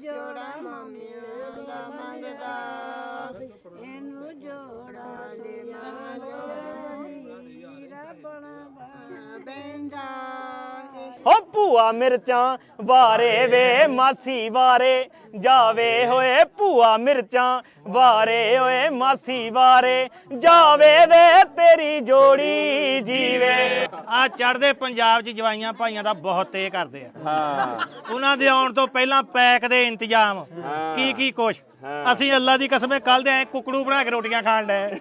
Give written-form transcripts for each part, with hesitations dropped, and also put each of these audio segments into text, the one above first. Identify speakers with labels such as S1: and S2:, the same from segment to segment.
S1: ਜੋੜਾ ਮਾਮਿਆਂ ਦਾ ਮੰਗਦਾ ਇਹਨੂੰ ਜੋੜਾ ਸੋਨਾ ਹੀਰਾ ਬਣਾ ਬੈਂਦਾ
S2: ਹੋ ਭੂਆ ਮਿਰਚਾਂ ਵਾਰੇ ਵੇ ਮਾਸੀ ਵਾਰੇ ਜਾਵੇ ਹੋਏ ਭੂਆ ਮਿਰਚਾਂ ਵਾਰੇ ਓਏ ਮਾਸੀ ਵਾਰੇ ਜਾਵੇ ਵੇ ਤੇਰੀ ਜੋੜੀ ਜੀਵੇ।
S3: ਆ ਚੜ੍ਹਦੇ ਪੰਜਾਬ 'ਚ ਜਵਾਈਆਂ ਭਾਈਆਂ ਦਾ ਬਹੁਤ ਤੇਜ਼ ਕਰਦੇ ਆ।
S4: ਹਾਂ
S3: ਉਹਨਾਂ ਦੇ ਆਉਣ ਤੋਂ ਪਹਿਲਾਂ ਪੈਕ ਦੇ ਇੰਤਜ਼ਾਮ ਕੀ ਕੀ ਕੁਛ ਅਸੀਂ ਅੱਲਾ ਦੀ ਕਸਮ ਕੱਲ ਦੇ ਆਏ ਕੁਕੜੂ ਬਣਾ ਕੇ ਰੋਟੀਆਂ ਖਾਣ ਡਏ।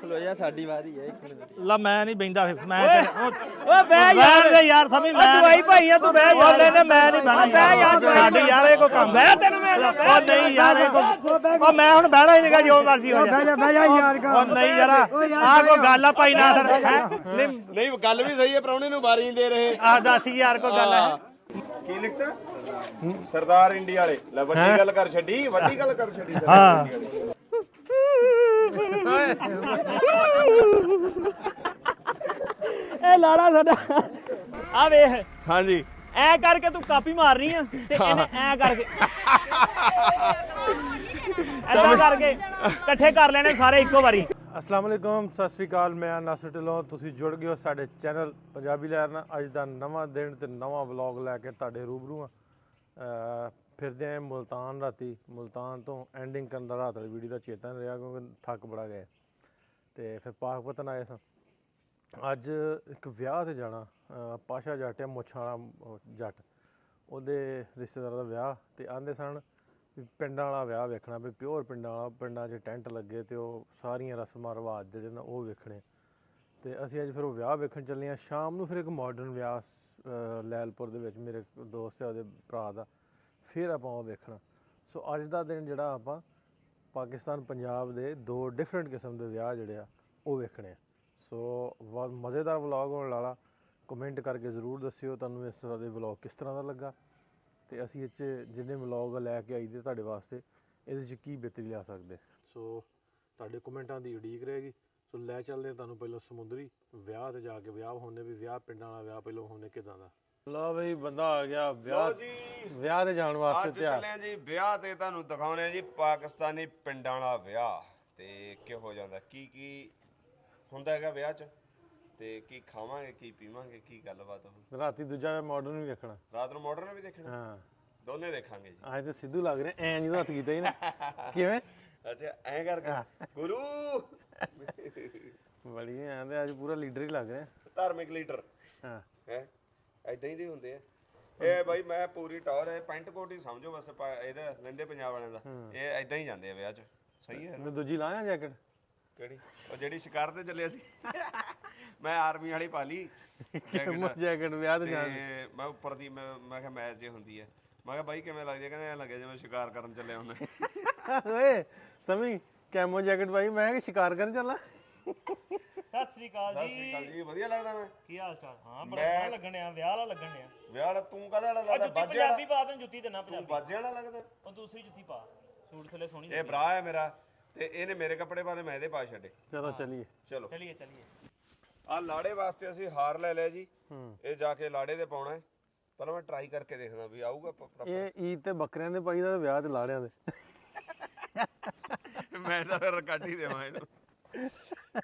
S4: ਖਲੋ ਜਾ ਸਾਡੀ ਵਾਰੀ ਹੈ ਇੱਕ ਮਿੰਟ
S3: ਲਾ ਮੈਂ ਨਹੀਂ ਬੈਂਦਾ ਫਿਰ ਮੈਂ
S2: ਓ ਬਹਿ ਯਾਰ
S3: ਦੇ ਯਾਰ ਸਮਝ ਮੈਂ
S2: ਦਵਾਈ ਭਾਈ ਆ ਤੂੰ ਬਹਿ ਯਾਰ
S3: ਨਹੀਂ ਨਹੀਂ ਮੈਂ ਨਹੀਂ ਬਹਿਣਾ
S2: ਬਹਿ ਯਾਰ
S3: ਸਾਡੀ ਯਾਰ ਇਹ ਕੋ ਕੰਮ
S2: ਬਹਿ ਤੈਨੂੰ ਮੈਂ
S3: ਉਹ ਨਹੀਂ ਯਾਰ ਇਹ ਕੋ ਉਹ ਮੈਂ ਹੁਣ ਬਹਿਣਾ ਹੀ ਨਹੀਂਗਾ ਜੋ ਮਰਜ਼ੀ ਹੋ ਜਾ
S4: ਬਹਿ ਜਾ ਯਾਰ
S3: ਉਹ ਨਹੀਂ ਯਾਰ ਆਹ ਕੋਈ ਗੱਲ ਆ ਭਾਈ ਨਾ ਸਰ ਨਹੀਂ
S4: ਨਹੀਂ ਗੱਲ ਵੀ ਸਹੀ ਹੈ ਪ੍ਰਾਹੁਣੇ ਨੂੰ ਵਾਰੀ ਨਹੀਂ ਦੇ ਰਹੇ।
S3: ਆਹ ਦੱਸ ਯਾਰ ਕੋਈ ਗੱਲ ਹੈ
S4: ਕੀ ਲਿਖਤਾ ਸਰਦਾਰ ਇੰਡੀਆ ਵਾਲੇ ਲੈ ਵੱਡੀ ਗੱਲ ਕਰ ਛੱਡੀ ਵੱਡੀ ਗੱਲ ਕਰ ਛੱਡੀ ਸਰਦਾਰ ਇੰਡੀਆ ਵਾਲੇ
S2: ਇਹ ਲਾੜਾ ਸਾਡਾ ਆ ਵੇਖ
S4: ਹਾਂਜੀ
S2: ਐ ਕਰਕੇ ਤੂੰ ਕਾਪੀ ਮਾਰਨੀ ਆ ਤੇ ਇਹਨੇ ਐ ਕਰਕੇ ਐਦਾਂ ਕਰਕੇ ਇਕੱਠੇ ਕਰ ਲੈਣੇ ਸਾਰੇ ਇੱਕੋ ਵਾਰੀ।
S5: अस्सलाम वालेकुम सत श्री अकाल मैं नासिर ढिल्लों ਤੁਸੀਂ ਜੁੜ ਗਏ ਹੋ ਸਾਡੇ ਚੈਨਲ ਪੰਜਾਬੀ ਲਹਿਰ ਨਾਲ। ਅੱਜ ਦਾ ਨਵਾਂ ਦਿਨ ਤੇ ਨਵਾਂ ਵਲੌਗ ਲੈ ਕੇ ਤੁਹਾਡੇ ਰੂਬਰੂ ਆ। ਫਿਰਦੇ ਆਂ ਮੁਲਤਾਨ ਰਾਤੀ ਮੁਲਤਾਨ ਤੋਂ ਐਂਡਿੰਗ ਕਰਨ ਦਾ ਰਾਤ ਵਾਲੀ ਵੀਡੀਓ ਦਾ ਚੇਤਾ ਨਹੀਂ ਰਿਹਾ ਕਿਉਂਕਿ ਥੱਕ ਬੜਾ ਗਏ ਤੇ ਫਿਰ ਪਾਕਪਤਨ ਆਏ ਸਾਂ। ਅੱਜ ਇੱਕ ਵਿਆਹ ਤੇ ਜਾਣਾ ਪਾਸ਼ਾ ਜੱਟ ਆ ਮੁੱਛਾਂ ਵਾਲਾ ਜੱਟ ਉਹਦੇ ਰਿਸ਼ਤੇਦਾਰ ਦਾ ਵਿਆਹ ਤੇ ਆਂਦੇ ਸਨ ਵੀ ਪਿੰਡਾਂ ਵਾਲਾ ਵਿਆਹ ਵੇਖਣਾ ਵੀ ਪਿਓਰ ਪਿੰਡਾਂ ਵਾਲਾ ਪਿੰਡਾਂ 'ਚ ਟੈਂਟ ਲੱਗੇ ਤੇ ਉਹ ਸਾਰੀਆਂ ਰਸਮਾਂ ਰਿਵਾਜ ਜਿਹੜੇ ਨੇ ਉਹ ਵੇਖਣੇ ਤੇ ਅਸੀਂ ਅੱਜ ਫਿਰ ਉਹ ਵਿਆਹ ਵੇਖਣ ਚੱਲੇ ਹਾਂ। ਸ਼ਾਮ ਨੂੰ ਫਿਰ ਇੱਕ ਮਾਡਰਨ ਵਿਆਹ ਲੈਲਪੁਰ ਦੇ ਵਿੱਚ ਮੇਰੇ ਦੋਸਤ ਹੈ ਉਹਦੇ ਭਰਾ ਦਾ ਫਿਰ ਆਪਾਂ ਉਹ ਵੇਖਣਾ। ਸੋ ਅੱਜ ਦਾ ਦਿਨ ਜਿਹੜਾ ਆਪਾਂ ਪਾਕਿਸਤਾਨ ਪੰਜਾਬ ਦੇ ਦੋ ਡਿਫਰੈਂਟ ਕਿਸਮ ਦੇ ਵਿਆਹ ਜਿਹੜੇ ਆ ਉਹ ਵੇਖਣੇ ਆ। ਸੋ ਬਹੁਤ ਮਜ਼ੇਦਾਰ ਵਲੌਗ ਹੋਣ ਵਾਲਾ। ਕਮੈਂਟ ਕਰਕੇ ਜ਼ਰੂਰ ਦੱਸਿਓ ਤੁਹਾਨੂੰ ਇਸ ਤਰ੍ਹਾਂ ਦੇ ਵਲੌਗ ਕਿਸ ਤਰ੍ਹਾਂ ਦਾ ਲੱਗਾ ਤੇ ਅਸੀਂ ਇਹ 'ਚ ਜਿੰਨੇ ਵਲੌਗ ਲੈ ਕੇ ਆਈਦੇ ਤੁਹਾਡੇ ਵਾਸਤੇ ਇਹਦੇ 'ਚ ਕੀ ਬਿਹਤਰੀ ਲਿਆ ਸਕਦੇ। ਸੋ ਤੁਹਾਡੇ ਕਮੈਂਟਾਂ ਦੀ ਉਡੀਕ ਰਹੇਗੀ। ਸੋ ਲੈ ਚੱਲਦੇ ਹਾਂ ਤੁਹਾਨੂੰ ਪਹਿਲਾਂ ਸਮੁੰਦਰੀ ਵਿਆਹ ਤੇ ਜਾ ਕੇ ਵਿਆਹ ਹੋਣੇ ਵੀ ਵਿਆਹ ਪਿੰਡਾਂ ਵਾਲਾ ਵਿਆਹ ਪਹਿਲਾਂ ਹੋਣੇ ਕਿਦਾਂ ਦਾ। ਲਓ ਬਈ ਬੰਦਾ ਆ ਗਿਆ ਵਿਆਹ ਵਿਆਹ ਤੇ ਜਾਣ ਵਾਸਤੇ ਤਿਆਰ।
S4: ਚੱਲੇ ਜੀ ਵਿਆਹ ਤੇ ਤੁਹਾਨੂੰ ਦਿਖਾਉਣੇ ਜੀ ਪਾਕਿਸਤਾਨੀ ਪਿੰਡਾਂ ਵਾਲਾ ਵਿਆਹ ਤੇ ਕਿਹੋ ਜਾਂਦਾ ਕੀ ਕੀ ਹੁੰਦਾ ਹੈਗਾ ਵਿਆਹ 'ਚ ਤੇ ਕੀ ਖਾਵਾਂਗੇ ਕੀ ਪੀਵਾਂਗੇ ਕੀ ਗੱਲਬਾਤ ਹੋਊ।
S5: ਰਾਤੀ ਦੂਜਾ ਮਾਡਰਨ ਵੀ ਵੇਖਣਾ
S4: ਰਾਤ ਨੂੰ ਮਾਡਰਨ ਵੀ ਦੇਖਣਾ
S5: ਹਾਂ
S4: ਦੋਨੇ ਦੇਖਾਂਗੇ ਜੀ।
S5: ਅੱਜ ਤੇ ਸਿੱਧੂ ਲੱਗ ਰਿਹਾ ਐਂ ਜਦੋਂ ਹੱਥ ਕੀਤਾ ਹੀ ਨਾ ਕਿਵੇਂ
S4: ਅੱਛਾ ਐਂ ਕਰਕੇ ਗੁਰੂ
S5: ਬੜੀ ਐਂ ਤੇ ਅੱਜ ਪੂਰਾ ਲੀਡਰ ਹੀ ਲੱਗ ਰਿਹਾ।
S4: ਧਾਰਮਿਕ ਲੀਡਰ
S5: ਹਾਂ
S4: ਹੈ ਐਦਾਂ ਹੀ ਦੇ ਹੁੰਦੇ ਆ ਇਹ ਬਾਈ। ਮੈਂ ਪੂਰੀ ਟੌਰ ਹੈ ਪੈਂਟ ਕੋਟ ਹੀ ਸਮਝੋ ਬਸ ਇਹਦਾ ਲਹਿੰਦੇ ਪੰਜਾਬ ਵਾਲਿਆਂ ਦਾ ਇਹ ਐਦਾਂ ਹੀ ਜਾਂਦੇ ਆ ਵਿਆਹ 'ਚ। ਸਹੀ ਹੈ
S5: ਤੇ ਦੂਜੀ ਲਾਇਆ ਜੈਕਟ
S4: ਕਿਹੜੀ ਉਹ ਜਿਹੜੀ ਸ਼ਿਕਾਰ ਤੇ ਚੱਲੇ ਸੀ ਮੈਂ ਆਰਮੀ ਵਾਲੀ ਪਾ ਲਈ
S5: ਜੈਕਟ ਵਿਆਹ ਤੇ ਜਾਣ
S4: ਤੇ ਮੈਂ ਉੱਪਰ ਦੀ ਮੈਂ ਕਿਹਾ ਮੈਚ ਜੇ ਹੁੰਦੀ ਹੈ। ਮੈਂ ਕਿਹਾ ਬਾਈ ਕਿਵੇਂ ਲੱਗਦੀ ਹੈ ਕਹਿੰਦੇ ਐਂ ਲੱਗਿਆ ਜਿਵੇਂ ਸ਼ਿਕਾਰ ਕਰਨ ਚੱਲਿਆ ਹੁੰਦਾ।
S5: ਓਏ ਸਮੀ ਕੈਮੋ ਜੈਕਟ ਪਾਈ ਮੈਂ ਕਿ ਸ਼ਿਕਾਰ ਕਰਨ ਚੱਲਾਂ।
S2: ਸਤਿ ਸ੍ਰੀ ਅਕਾਲ
S4: ਸਤਿ ਸ਼੍ਰੀ ਅਕਾਲ ਜੀ ਵਧੀਆ ਲੱਗਦਾ ਮੈਂ
S2: ਕੀ ਹਾਲ ਚਾਲ? ਹਾਂ ਬੜਾ ਸੋਹਣਾ ਲੱਗਣ ਆ ਵਿਆਹ ਵਾਲਾ ਲੱਗਣ ਆ।
S4: ਵਿਆਹ ਵਾਲਾ ਤੂੰ ਕਾਹਦਾ ਵਾਲਾ ਲੱਗਦਾ
S2: ਜੁੱਤੀ
S4: ਬਾਜੇ ਵਾਲਾ
S2: ਪੰਜਾਬੀ ਪਾ ਤੈਨੂੰ ਜੁੱਤੀ ਦੇਣਾ
S4: ਤੂੰ
S2: ਪੰਜਾਬੀ
S4: ਬਾਜੇ ਵਾਲਾ ਲੱਗਦਾ।
S2: ਉਹ ਦੂਸਰੀ ਜੁੱਤੀ ਪਾ ਸੂਟ ਥੱਲੇ ਸੋਹਣੀ
S4: ਇਹ ਭਰਾ ਹੈ ਮੇਰਾ ਤੇ ਇਹਨੇ ਮੇਰੇ ਕੱਪੜੇ ਪਾਦੇ ਮੈਂ ਇਹਦੇ ਪਾ ਛੱਡੇ।
S5: ਚਲੋ ਚਲੀਏ
S4: ਚਲੋ
S2: ਚਲੀਏ ਚਲੀਏ।
S4: ਆ ਲਾੜੇ ਵਾਸਤੇ ਅਸੀਂ ਹਾਰ ਲੈ ਲਿਆ ਜੀ। ਇਹ ਜਾ ਕੇ ਲਾੜੇ ਦੇ ਪਾਉਣਾ ਹੈ। ਪਹਿਲਾਂ ਮੈਂ ਟਰਾਈ ਕਰਕੇ ਦੇਖਦਾ ਵੀ ਆਊਗਾ
S5: ਇਹ ਈਦ ਤੇ ਬੱਕਰਿਆਂ ਦੇ ਪਾਈ ਦਾ ਵਿਆਹ ਤੇ ਲਾੜਿਆਂ ਦੇ
S4: ਮੈਂ ਤਾਂ ਫਿਰ ਕੱਢ ਹੀ ਦੇਵਾਂ ਇਹਨੂੰ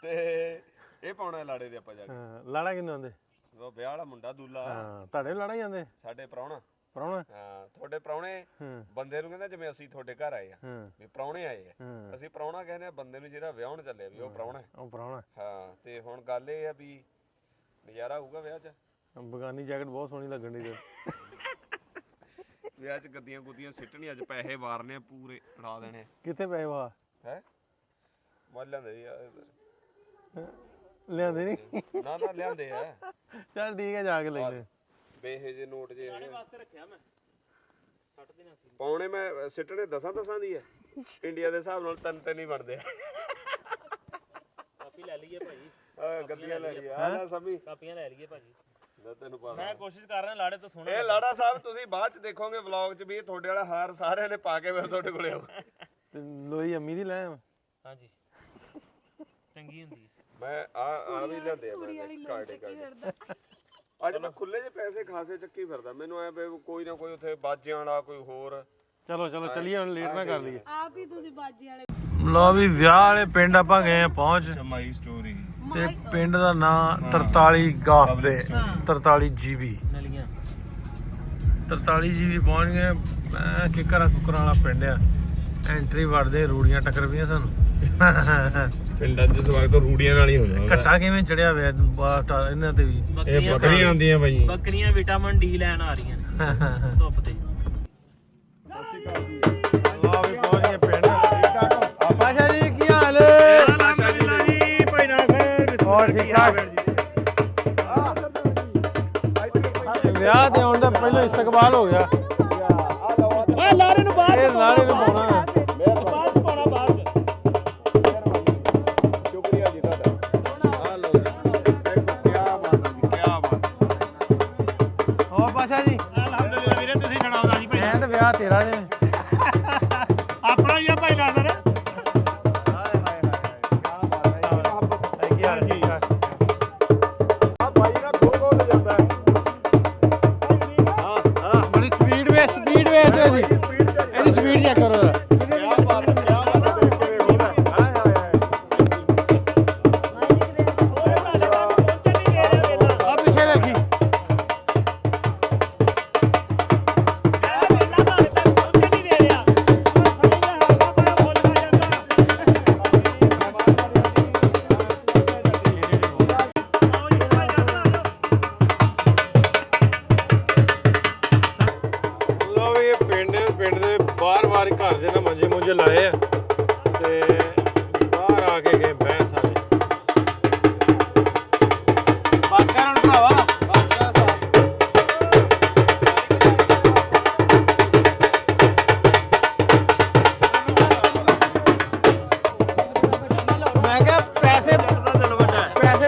S4: ਤੇ ਇਹ ਪਾਉਣਾ ਲਾੜੇ ਦੇ ਆਪਾਂ ਜਾ ਕੇ।
S5: ਹਾਂ ਲਾੜਾ ਕਿੰਨੇ ਹੁੰਦੇ?
S4: ਉਹ ਵਿਆਹ ਵਾਲਾ ਮੁੰਡਾ ਦੂਲਾ
S5: ਹਾਂ ਤੁਹਾਡੇ ਲਾੜਾ ਜਾਂਦੇ
S4: ਸਾਡੇ ਪ੍ਰਾਹੁਣਾ।
S5: ਪ੍ਰਾਹੁਣਾ
S4: ਹਾਂ ਤੁਹਾਡੇ ਪ੍ਰਾਹੁਣੇ ਬੰਦੇ ਨੂੰ ਕਹਿੰਦਾ ਜਿਵੇਂ ਅਸੀਂ ਤੁਹਾਡੇ ਘਰ ਆਏ ਆ ਵੀ ਪ੍ਰਾਹੁਣੇ ਆਏ ਆ। ਅਸੀਂ ਪ੍ਰਾਹੁਣਾ ਕਹਿੰਦੇ ਆ ਬੰਦੇ ਨੂੰ ਜਿਹੜਾ ਵਿਆਹਣ ਚੱਲਿਆ ਵੀ ਉਹ ਪ੍ਰਾਹੁਣਾ।
S5: ਉਹ ਪ੍ਰਾਹੁਣਾ
S4: ਹਾਂ ਤੇ ਹੁਣ ਗੱਲ ਇਹ ਆ ਵੀ ਨਜ਼ਾਰਾ ਹੋਊਗਾ ਵਿਆਹ 'ਚ।
S5: ਬਗਾਨੀ ਜੈਕਟ ਬਹੁਤ ਸੋਹਣੀ ਲੱਗਣ ਦੀ
S4: ਵਿਆਹ 'ਚ ਗੱਦੀਆਂ ਗੁੱਦੀਆਂ ਸਿੱਟਣੀ ਅੱਜ ਪੈਸੇ ਵਾਰਨੇ ਆ ਪੂਰੇ ਉਡਾ ਦੇਣੇ।
S5: ਕਿੱਥੇ ਪਏ ਵਾ
S4: ਹੈ ਮੱਲ ਲਿਆਂਦੇ ਜੀ
S5: ਲਿਆਂਦੇ ਨਹੀਂ
S4: ਨਾ ਨਾ ਲਿਆਂਦੇ ਆ।
S5: ਚੱਲ ਠੀਕ ਹੈ ਜਾ ਕੇ ਲੈਣੇ
S4: ਬੇਹੇ ਜੇ ਨੋਟ ਜੇ ਹੈਗੇ
S2: ਵਾਸਤੇ ਰੱਖਿਆ ਮੈਂ 60 ਦਿਨਾਂ ਸੀ
S4: ਪਾਉਣੇ ਮੈਂ ਸਿੱਟਣੇ ਦਸਾਂ ਦੀ ਆ। ਇੰਡੀਆ ਦੇ ਹਿਸਾਬ ਨਾਲ ਤਿੰਨ ਹੀ ਬਣਦੇ ਆ।
S2: ਕਾਪੀ ਲੈ ਲਈਏ ਭਾਈ।
S4: ਗੱਦੀਆਂ ਲੈ ਲਈਏ ਆ ਸਮੀ
S2: ਕਾਪੀਆਂ ਲੈ ਲਈਏ ਭਾਜੀ।
S4: ਮੈਂ ਤੈਨੂੰ ਪਾ
S2: ਮੈਂ ਕੋਸ਼ਿਸ਼ ਕਰ ਰਿਹਾ ਲਾੜੇ ਤੋਂ ਸੋਹਣਾ।
S4: ਇਹ ਲਾੜਾ ਸਾਹਿਬ ਤੁਸੀਂ ਬਾਅਦ ਚ ਦੇਖੋਗੇ ਵਲੌਗ ਚ ਵੀ ਇਹ ਤੁਹਾਡੇ ਵਾਲਾ ਹਾਰ ਸਾਰਿਆਂ ਨੇ ਪਾ ਕੇ ਫਿਰ ਤੁਹਾਡੇ ਕੋਲੇ ਆਉ।
S5: ਤੇ ਲੋਈ ਅੰਮੀ ਦੀ ਲੈ
S2: ਹਾਂਜੀ ਚੰਗੀ ਹੁੰਦੀ
S4: ਮੈਂ ਆ ਵੀ ਲਿਆਂਦੇ ਆ ਮੈਂ ਕਾਰਡੇ ਅੱਜ ਮੈਂ ਖੁੱਲੇ 'ਚ ਪੈਸੇ ਖਾਸੇ ਚੱਕੀ ਫਿਰਦਾ, ਮੈਨੂੰ ਐ ਕੋਈ ਨਾ ਕੋਈ ਉੱਥੇ ਬਾਜਿਆਂ ਵਾਲਾ ਕੋਈ ਹੋਰ।
S5: ਚਲੋ ਚੱਲੀਏ ਹੁਣ, ਲੇਟ ਨਾ ਕਰ ਲਈਏ।
S6: ਆਪ ਹੀ ਤੁਸੀਂ ਬਾਜੀ ਵਾਲੇ
S5: ਲੋ ਵੀ ਵਿਆਹ ਵਾਲੇ ਪਿੰਡ ਆਪਾਂ ਗਏ ਆ ਪਹੁੰਚ,
S4: ਮਾਈ ਸਟੋਰੀ
S5: ਤੇ ਪਿੰਡ ਦਾ ਨਾਂ 43 ਗਾਫ ਦੇ 43 GB 43 GB ਪਹੁੰਚ ਗਏ। ਕਿਕਰਾਂ ਕੁਕਰਾਂ ਵਾਲਾ ਪਿੰਡ ਆ, ਐਂਟਰੀ ਵੜਦੇ ਰੂੜੀਆਂ ਟੱਕਰ ਪਈਆਂ ਸਾਨੂੰ।
S4: ਪਿੰਡਾਂ 'ਚ ਸਵਾਗਤ ਰੂੜੀਆਂ ਨਾਲ ਹੀ ਹੋ ਜਾਂਦਾ।
S5: ਘੱਟਾ ਕਿਵੇਂ ਚੜਿਆ ਹੋਇਆ ਇਹਨਾਂ ਤੇ ਵੀ।
S4: ਇਹ ਬੱਕਰੀਆਂ ਆਉਂਦੀਆਂ ਬਾਈ,
S2: ਬੱਕਰੀਆਂ ਵਿਟਾਮਿਨ ਡੀ ਲੈਣ ਆ ਰਹੀਆਂ ਨੇ ਧੁੱਪ ਤੇ।
S5: ਲਓ ਵੀ ਪਹੁੰਚ ਗਏ ਪਿੰਡ। ਪਾਸ਼ਾ ਜੀ ਕੀ ਹਾਲ ਹੈ?
S3: ਪਾਸ਼ਾ ਜੀ ਭਾਈ ਨਾ ਖੈਰ
S5: ਹੋਰ ਠੀਕ ਠਾਕ? ਵਿਆਹ ਤੇ ਆਉਣ ਦਾ ਪਹਿਲਾਂ ਇਸਤਕਬਾਲ ਹੋ ਗਿਆ।
S2: ਓਏ ਲਾਰੇ ਨੂੰ ਬਾਹਰ
S5: ਇਹ ਲਾਰੇ ਨੂੰ ਪਾਉਣਾ
S2: ਬਾਅਦ ਚ ਪਾਉਣਾ ਬਾਅਦ ਚ।
S4: ਸ਼ੁਕਰੀਆ ਜੀ ਤੁਹਾਡਾ। ਆ ਲਓ ਜੀ, ਦੇਖੋ ਕੀ ਬਾਤ ਹੈ ਜੀ, ਕੀ ਬਾਤ।
S5: ਹੋਰ ਪਾਸ਼ਾ ਜੀ?
S3: ਅਲਹਮਦੁਲਿਲਾ ਵੀਰੇ, ਤੁਸੀਂ ਸੁਣਾਓ ਰਾਜੀ ਭਾਈ?
S5: ਮੈਂ ਤਾਂ ਵਿਆਹ ਤੇਰਾ ਜੇ।
S3: ਆਪਣਾ ਹੀ ਆ ਭਾਈ ਨਾਜ਼ਰ।
S5: ਕੀ ਹਾਲ ਜੀ?
S4: ਆ ਬਾਈ ਨਾ ਖੋ ਖੋ ਲੈ ਜਾਂਦਾ ਹੈ।
S5: ਬੜੀ ਸਪੀਡ ਵੇ ਇਹਦੀ ਇਹਦੀ ਸਪੀਡ ਚੈੱਕ ਕਰੋ ਜਰਾ।
S4: ਕੀ ਬਾਤ ਹੈ, ਕੀ ਬਾਤ ਹੈ, ਦੇਖ ਕੇ ਵੇਖੋ ਨਾ। ਹਾਏ ਹਾਏ ਹਾਏ।
S2: ਓਏ ਤੁਹਾਡੇ ਤੱਕ ਪਹੁੰਚਣ ਨਹੀਂ ਦੇ ਰਿਹਾ ਵੇਲਾ।
S5: ਆ ਪਿੱਛੇ ਵੇਖੀ।
S2: ਵੇਲਾ ਤੁਹਾਡੇ ਤੱਕ ਪਹੁੰਚਣ ਨਹੀਂ ਦੇ ਰਿਹਾ।
S5: ਲੋ ਵੀ ਇਹ ਪਿੰਡ ਦੇ ਬਾਹਰ ਹੀ ਘਰ ਦੇ ਨਾ ਮੰਜੇ ਮੁੰਜੇ ਲਾਏ ਆ, ਤੇ ਬਾਹਰ ਆ ਕੇ ਗਏ ਬਹਿ ਸਾਰੇ। ਬਸ ਕਰ ਹੁਣ ਭਰਾਵਾ, ਬਸ ਕਰ ਸਾਹਿਬ। ਮੈਂ ਕਿਹਾ ਪੈਸੇ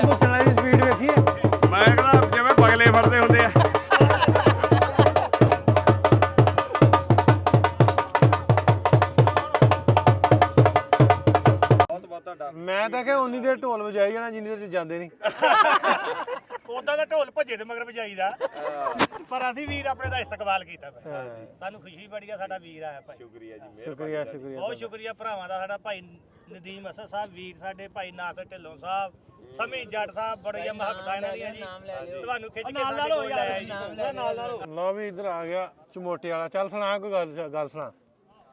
S5: ਪੁੱਛਣ ਵਾਲੀ ਸਪੀਡ ਵੇਖੀਏ।
S4: ਮੈਂ ਕਹਿੰਦਾ ਜਿਵੇਂ ਬਗਲੇ ਫੜਦੇ ਹੁੰਦੇ ਆ।
S5: ਮੈਂ ਤਾਂ ਕਿ ਉਨੀ ਦੇਰ ਢੋਲ ਵਜਾਈ ਜਾਣਾ ਜਿੰਨੀ ਦੇਰ ਜਾਂਦੇ ਨਹੀਂ।
S3: ਉਦਾਂ ਦਾ ਢੋਲ ਭੱਜੇ ਤੇ ਮਗਰ ਵਜਾਈਦਾ, ਪਰ ਅਸੀਂ ਵੀਰ ਆਪਣੇ ਦਾ ਇਸਤਕਬਾਲ ਕੀਤਾ ਭਾਈ। ਸਾਨੂੰ ਖੁਸ਼ੀ ਬੜੀ ਆ, ਸਾਡਾ ਵੀਰ ਆਇਆ ਭਾਈ।
S4: ਸ਼ੁਕਰੀਆ ਜੀ,
S5: ਸ਼ੁਕਰੀਆ
S3: ਬਹੁਤ ਸ਼ੁਕਰੀਆ ਭਰਾਵਾਂ ਦਾ, ਸਾਡਾ ਭਾਈ ਨਦੀਮ ਅਸਦ ਸਾਹਿਬ ਵੀਰ, ਸਾਡੇ ਭਾਈ ਨਾਸਰ ਢਿੱਲੋਂ ਸਾਹਿਬ, ਸਮੀ ਜੱਟ ਸਾਹਿਬ, ਬੜੀਆਂ ਮੁਹੱਬਤਾਂ ਇਹਨਾਂ ਦੀਆਂ ਜੀ। ਤੁਹਾਨੂੰ ਖਿੱਚ ਕੇ ਸਾਡੇ ਕੋਲ ਲਾਇਆ ਜੀ।
S5: ਲਓ ਵੀ ਇੱਧਰ ਆ ਗਿਆ ਚਮੋਟੇ ਵਾਲਾ। ਚੱਲ ਸੁਣਾ ਕੋਈ ਗੱਲ ਸੁਣਾ।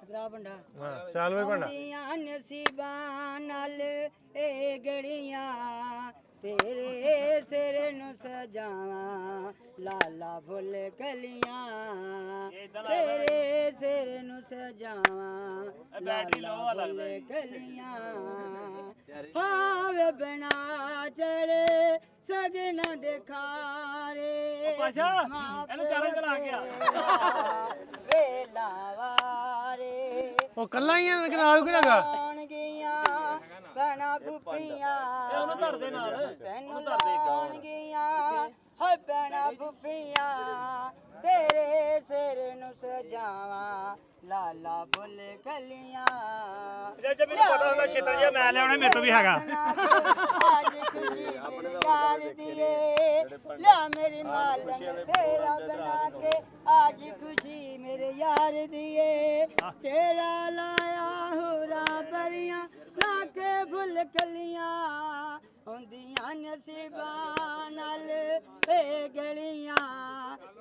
S1: ਗਰਾ ਭੰਡਾ
S5: ਹਾਂ ਚੱਲ ਵੇ ਭੰਡਾ।
S1: ਦੀਆਂ ਨਸੀਬਾਂ ਨਾਲ ਇਹ ਗੜੀਆਂ ਤੇਰੇ ਸਿਰ ਨੂੰ ਸਜਾਵਾਂ, ਲਾਲਾ ਫੁੱਲ ਕਲੀਆਂ ਤੇਰੇ ਸਿਰ ਨੂੰ ਸਜਾਵਾਂ, ਲਾਲਾ ਫੁੱਲ ਕਲੀਆਂ। ਹਾਵੇ ਬਣਾ ਚੜੇ ਸਗਨਾ ਦੇ ਖਾਰੇ।
S2: ਪਾਸ਼ਾ ਇਹਨੂੰ ਚਾਰੇ ਚਲਾ ਗਿਆ।
S1: ਵੇਲਾ ਵਾਰੇ
S5: ਉਹ ਕੱਲਾ ਹੀ ਆ ਨਾਲ ਕੋਈ ਲਗਾ।
S1: ਗਈਆਂ ਕਣਾ ਫੁੱਫੀਆਂ
S2: ਉਹਨੂੰ ਧਰ ਦੇ ਨਾਲ।
S1: ਤੈਨੂੰ ਲਾਉਣ ਗਈਆਂ ਹੋਏ ਪੈਣਾ ਫੁੱਫੀਆਂ, ਤੇਰੇ ਸਿਰ ਨੂੰ ਸਜਾਵਾਂ, ਲਾਲਾ ਫੁੱਲ ਕਲੀਆਂ।
S3: ਜੇ ਮੈਨੂੰ ਪਤਾ ਹੁੰਦਾ ਛੇਤਰ ਜਿਹਾ ਮੈਂ ਲਿਆਉਣਾ, ਮੇਰੇ ਤੋਂ ਵੀ ਹੈਗਾ।
S1: ਅੱਜ ਖੁਸ਼ੀ ਮੇਰੇ ਯਾਰ ਦੀਏ, ਲੈ ਮੇਰੀ ਮਾਲਨ ਸੇਰਾ ਬਣਾ ਕੇ, ਅੱਜ ਖੁਸ਼ੀ ਮੇਰੇ ਯਾਰ ਦੀਏ। ਚਿਹਰਾ ਲਾਇਆ ਹੋਰਾ ਬਰੀਆਂ, ਲਾ ਕੇ ਫੁੱਲ ਕਲੀਆਂ, ਹੁੰਦੀਆਂ ਨਸੀਬਾਂ ਨਾਲ ਇਹ ਗਲੀਆਂ,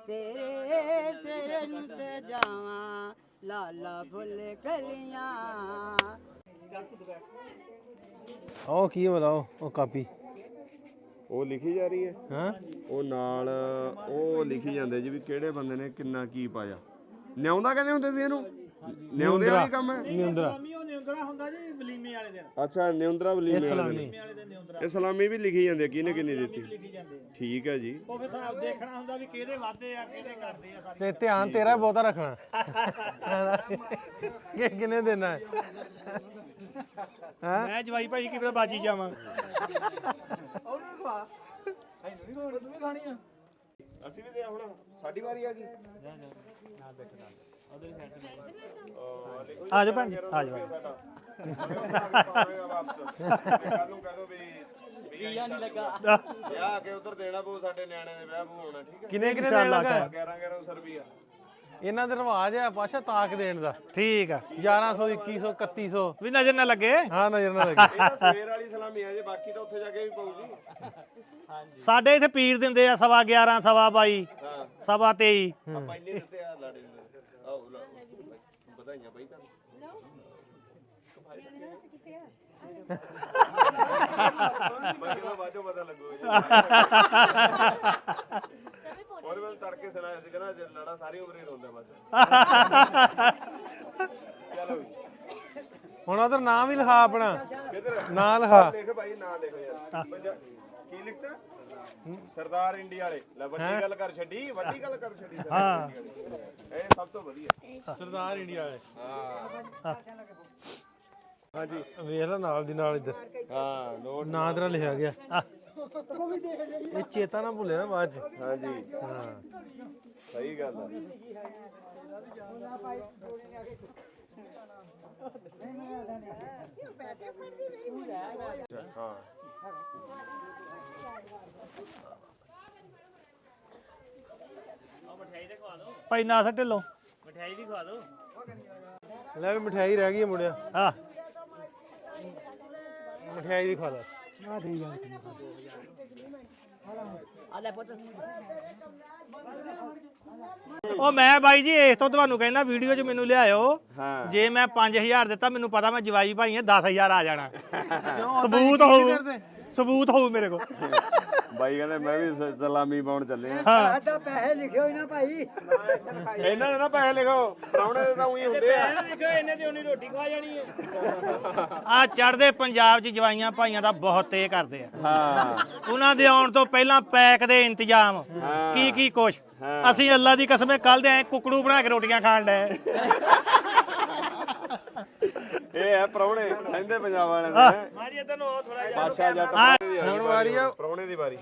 S1: ਤੇਰੇ ਸਿਰ ਨੂੰ ਸਜਾਵਾਂ, ਲਾਲਾ ਫੁੱਲ ਕਲੀਆਂ।
S5: ਉਹ ਕੀ ਬਤਾਓ ਉਹ ਕਾਪੀ
S4: ਉਹ ਲਿਖੀ ਜਾ ਰਹੀ ਹੈ।
S5: ਹਾਂ
S4: ਉਹ ਨਾਲ ਉਹ ਲਿਖੀ ਜਾਂਦੇ ਜੀ ਵੀ ਕਿਹੜੇ ਬੰਦੇ ਨੇ ਕਿੰਨਾ ਕੀ ਪਾਇਆ। ਨਿਆਉਂਦਾ ਕਹਿੰਦੇ ਹੁੰਦੇ ਸੀ ਇਹਨੂੰ, ਨਿਆਉਂਦੇ ਵਾਲੀ ਕੰਮ ਹੈ।
S5: ਨਿੰਦਰਾ
S3: ਉਹ ਨਿਉਂਦਰਾ ਹੁੰਦਾ ਜੀ ਵਲੀਮੇ ਵਾਲੇ ਦਿਨ।
S4: ਅੱਛਾ ਨਿਉਂਦਰਾ ਵਲੀਮੇ ਵਾਲੇ ਦਿਨ।
S3: ਵਾਲੇ ਦਿਨ ਨਿਉਂਦਰਾ
S4: ਇਹ ਸਲਾਮੀ ਵੀ ਲਿਖੀ ਜਾਂਦੀ ਹੈ, ਕਿਹਨੇ ਕਿੰਨੀ ਦਿੱਤੀ।
S3: ਲਿਖੀ ਜਾਂਦੇ ਆ।
S4: ਠੀਕ ਹੈ ਜੀ।
S3: ਉਹ ਫਿਰ ਤਾਂ ਦੇਖਣਾ ਹੁੰਦਾ ਵੀ ਕਿਹਦੇ ਵਾਧੇ ਆ ਕਿਹਦੇ ਘਟਦੇ ਆ ਸਾਰੀ।
S5: ਤੇ ਧਿਆਨ ਤੇਰਾ ਬਹੁਤਾ ਰੱਖਣਾ ਕਿ ਕਿੰਨੇ ਦੇਣਾ ਹੈ।
S3: ਮੈਂ ਜਵਾਈ ਭਾਈ ਕਿਵੇਂ ਬਾਜੀ ਜਾਵਾਂ।
S4: ਅਸੀਂ ਵੀ ਤੇ ਹੁਣ ਸਾਡੀ ਵਾਰੀ ਆ ਗਈ।
S3: ਆ ਜਾ ਭੈਣ ਜੀ, ਆ ਜਾ।
S4: ਕੱਲ ਨੂੰ ਕਹੋ ਵੀ ਵਿਆਹ ਆ ਕੇ ਉਧਰ ਦੇਣਾ ਪਊ ਸਾਡੇ ਨਿਆਣੇ ਦੇ ਵਿਆਹ ਪਊ ਹੋਣਾ ਠੀਕ ਹੈ
S5: ਕਿੰਨੇ ਦੇਣ ਲੱਗਾ
S4: 1100 ਰੁਪਿਆ
S5: ਇਹਨਾਂ ਦੇ ਰਿਵਾਜ ਆ ਪਾਸ਼ਾ ਤਾਕ ਦੇਣ ਦਾ
S3: ਠੀਕ ਆ
S5: 1100 2100 3100
S3: ਵੀ ਨਜ਼ਰ ਨਾ ਲੱਗੇ
S5: ਹਾਂ ਨਜ਼ਰ ਨਾ ਲੱਗੇ
S4: ਇਹ ਤਾਂ ਸਵੇਰ ਵਾਲੀ ਸਲਾਮੀ ਆ ਜੇ ਬਾਕੀ ਤਾਂ ਉੱਥੇ ਜਾ ਕੇ ਵੀ ਪਊਗੀ
S3: ਸਾਡੇ ਇੱਥੇ ਪੀਰ ਦਿੰਦੇ ਆ 11.5 22 23
S4: ਆਪਾਂ ਇੰਨੇ ਦਿੱਤੇ ਆ ਲਾੜੇ ਦੇ ਆਓ ਵਧਾਈਆਂ ਬਈ ਤੁਹਾਨੂੰ ਬਾਕੀ ਦਾ ਬਾਅਦੋਂ ਪਤਾ ਲੱਗੂ ਜੀ ਹੋਰ ਮੈਂ ਤੜਕੇ ਸੁਣਾਇਆ ਸੀ ਕਹਿੰਦਾ ਜੇ ਲੜਾ ਸਾਰੀ ਉਮਰ ਹੀ ਰੋਂਦਾ ਬਸ ਚਲੋ ਜੀ।
S5: ਹੁਣ ਉਧਰ ਨਾਮ ਵੀ ਲਿਖਾ ਆਪਣਾ
S4: ਕਿੱਧਰ
S5: ਨਾਂ ਲਿਖਾ
S4: ਲਿਖ ਭਾਈ ਨਾਂ ਲਿਖ ਯਾਰ ਕੀ ਲਿਖਤਾ ਸਰਦਾਰ ਇੰਡੀਆ ਵਾਲੇ ਲੈ ਵੱਡੀ ਗੱਲ ਕਰ ਛੱਡੀ ਵੱਡੀ ਗੱਲ ਕਰ ਛੱਡੀ ਸਰਦਾਰ ਇੰਡੀਆ ਵਾਲੇ ਇਹ ਸਭ ਤੋਂ ਵਧੀਆ
S5: ਸਰਦਾਰ ਇੰਡੀਆ ਵਾਲੇ
S4: ਹਾਂ ਹਾਂਜੀ
S5: ਵੇਖ ਲੈ ਨਾਲ ਦੀ ਨਾਲ ਇੱਧਰ
S4: ਹਾਂ ਨੋਟ
S5: ਨਾਂ ਤੇਰਾ ਲਿਖਿਆ ਗਿਆ ਇਹ ਚੇਤਾ ਨਾ ਭੁੱਲੇ ਨਾ ਬਾਅਦ ਚ
S4: ਹਾਂਜੀ
S5: ਹਾਂ
S4: ਸਹੀ ਗੱਲ ਆ ਹਾਂ
S3: ਭਾਈ ਨਾਸਰ ਢਿੱਲੋਂ
S5: ਲੈ ਵੀ ਮਠਿਆਈ ਰਹਿ ਗਈ ਹੈ ਮੁੰਡਿਆ
S3: ਆ
S5: ਮਠਿਆਈ ਵੀ ਖਾ ਲੈ
S3: ਉਹ ਮੈਂ ਬਾਈ ਜੀ ਇਸ ਤੋਂ ਤੁਹਾਨੂੰ ਕਹਿੰਦਾ ਵੀਡੀਓ 'ਚ ਮੈਨੂੰ ਲਿਆਇਓ
S4: ਹਾਂ
S3: ਜੇ ਮੈਂ 5000 ਦਿੱਤਾ ਮੈਨੂੰ ਪਤਾ ਮੈਂ ਜਵਾਈ ਭਾਈ ਆ 10000 ਆ ਜਾਣਾ ਸਬੂਤ ਹੋਊ ਸਬੂਤ ਹੋਊ ਮੇਰੇ ਕੋਲ
S4: ਬਾਈ ਕਹਿੰਦੇ ਮੈਂ ਵੀ ਸਲਾਮੀ ਪਾਉਣ ਚੱਲੇ ਆ
S3: ਹਾਂ
S1: ਤਾਂ ਪੈਸੇ ਲਿਖਿਓ ਹੀ ਨਾ ਭਾਈ
S4: ਇਹਨਾਂ ਦੇ ਨਾ ਪੈਸੇ ਲਿਖੋ ਪ੍ਰਾਹੁਣੇ ਦੇ ਤਾਂ ਉਹੀ ਹੁੰਦੇ ਆ
S3: ਆ ਚੜ੍ਹਦੇ ਪੰਜਾਬ 'ਚ ਜਵਾਈਆਂ ਭਾਈਆਂ ਦਾ ਬਹੁਤ ਤੇਜ਼ ਕਰਦੇ ਆ
S4: ਹਾਂ
S3: ਉਹਨਾਂ ਦੇ ਆਉਣ ਤੋਂ ਪਹਿਲਾਂ ਪੈਕ ਦੇ ਇੰਤਜ਼ਾਮ ਕੀ ਕੀ ਕੁਛ ਅਸੀਂ ਅੱਲਾ ਦੀ ਕਸਮ ਕੱਲ ਦੇ ਆਏ ਕੁਕੜੂ ਬਣਾ ਕੇ ਰੋਟੀਆਂ ਖਾਣ ਡਏ
S4: ਇਹ ਹੈ ਪ੍ਰਾਹੁਣੇ ਕਹਿੰਦੇ ਪੰਜਾਬ ਵਾਲਿਆਂ ਦੇ ਮਾਰੀ ਇਧਰ ਨੂੰ ਥੋੜਾ ਜਿਹਾ ਬਾਦਸ਼ਾਹ ਜੱਟ
S5: ਹੁਣ ਵਾਰੀ ਆ
S4: ਪ੍ਰਾਹੁਣੇ ਦੀ ਵਾਰੀ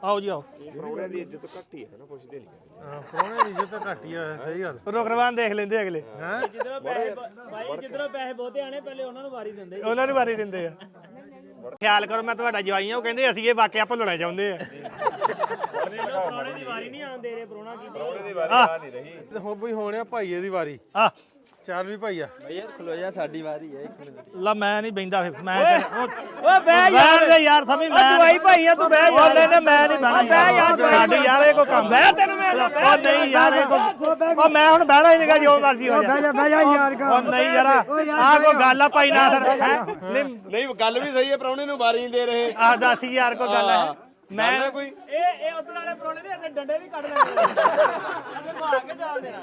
S3: ਆਓ ਜੀ ਆਓ
S4: ਪ੍ਰਾਹੁਣੇ ਦੀ ਇੱਜ਼ਤ ਘੱਟ ਹੀ ਹੈ ਨਾ ਪੁੱਛਦੇ ਨਹੀਂ
S5: ਪ੍ਰੋਣੇ ਦੀ ਇੱਜ਼ਤ ਘੱਟ ਹੀ ਆ ਸਹੀ ਗੱਲ
S3: ਰੁਕਰਵਾਨ ਦੇਖ ਲੈਂਦੇ ਅਗਲੇ
S5: ਹੈ
S2: ਜਿੱਧਰੋਂ ਪੈਸੇ ਬਹੁਤੇ ਆਣੇ ਪਹਿਲੇ ਉਹਨਾਂ ਨੂੰ ਵਾਰੀ ਦਿੰਦੇ
S3: ਉਹਨਾਂ ਨੂੰ ਵਾਰੀ ਦਿੰਦੇ ਆ ਖਿਆਲ ਕਰੋ ਮੈਂ ਤੁਹਾਡਾ ਜਵਾਈ ਆ ਉਹ ਕਹਿੰਦੇ ਅਸੀਂ ਇਹ ਵਾਕਿਆ ਭੁੱਲਣਾ ਚਾਹੁੰਦੇ ਆ
S2: ਪੁਰਾਣੇ ਦੀ ਵਾਰੀ ਨਹੀਂ ਆਣ ਦੇ ਰਹੇ ਪ੍ਰੋਣਾ ਕੀ
S4: ਪ੍ਰਾਹੁਣੇ ਦੀ ਵਾਰੀ ਆ ਨਹੀਂ ਰਹੀ
S5: ਤੇ ਹੁਣ ਵੀ ਹੋਣਿਆ ਭਾਈਏ ਦੀ ਵਾਰੀ
S3: ਆ
S5: ਚੱਲ ਵੀ ਭਾਈਆ
S3: ਲਾ ਮੈਂ ਨਹੀਂ ਬੈਂਦਾ ਫਿਰ ਮੈਂ
S2: ਓਏ ਬਹਿ
S3: ਬੈਠ ਦੇ ਯਾਰ ਸਮਝ ਮੈਂ
S2: ਜਵਾਈ ਭਾਈ ਆ ਤੂੰ ਬਹਿ
S3: ਉਹ ਨਹੀਂ ਮੈਂ ਨਹੀਂ ਬਹਿਣਾ ਸਾਡੀ ਯਾਰ ਇਹ ਕੋ ਕੰਮ
S2: ਬਹਿ ਤੈਨੂੰ ਮੈਂ
S3: ਉਹ ਨਹੀਂ ਯਾਰ ਇਹ ਕੋ ਉਹ ਮੈਂ ਹੁਣ ਬਹਿਣਾ ਹੀ ਨਹੀਂਗਾ ਜੋ ਮਰਜ਼ੀ ਹੋ ਜਾ
S1: ਬਹਿ ਜਾ ਯਾਰ
S3: ਉਹ ਨਹੀਂ ਯਾਰ ਆ ਕੋ ਗੱਲ ਆ ਭਾਈ ਨਾ ਸਰ ਨਹੀਂ
S4: ਨਹੀਂ ਗੱਲ ਵੀ ਸਹੀ ਹੈ ਪ੍ਰਾਹੁਣੇ ਨੂੰ ਵਾਰੀ ਨਹੀਂ ਦੇ ਰਹੇ
S3: ਆ ਦੱਸ ਯਾਰ ਕੋ ਗੱਲ ਹੈ ਮੈਂ
S4: ਕੋਈ
S2: ਇਹ ਉਧਰ ਵਾਲੇ ਪ੍ਰੋਣੇ ਦੇ ਇੱਥੇ ਡੰਡੇ ਵੀ ਕੱਢ ਲੈਣੇ ਅੱਗੇ ਮਾਰ ਕੇ ਜਾਣ ਦੇਣਾ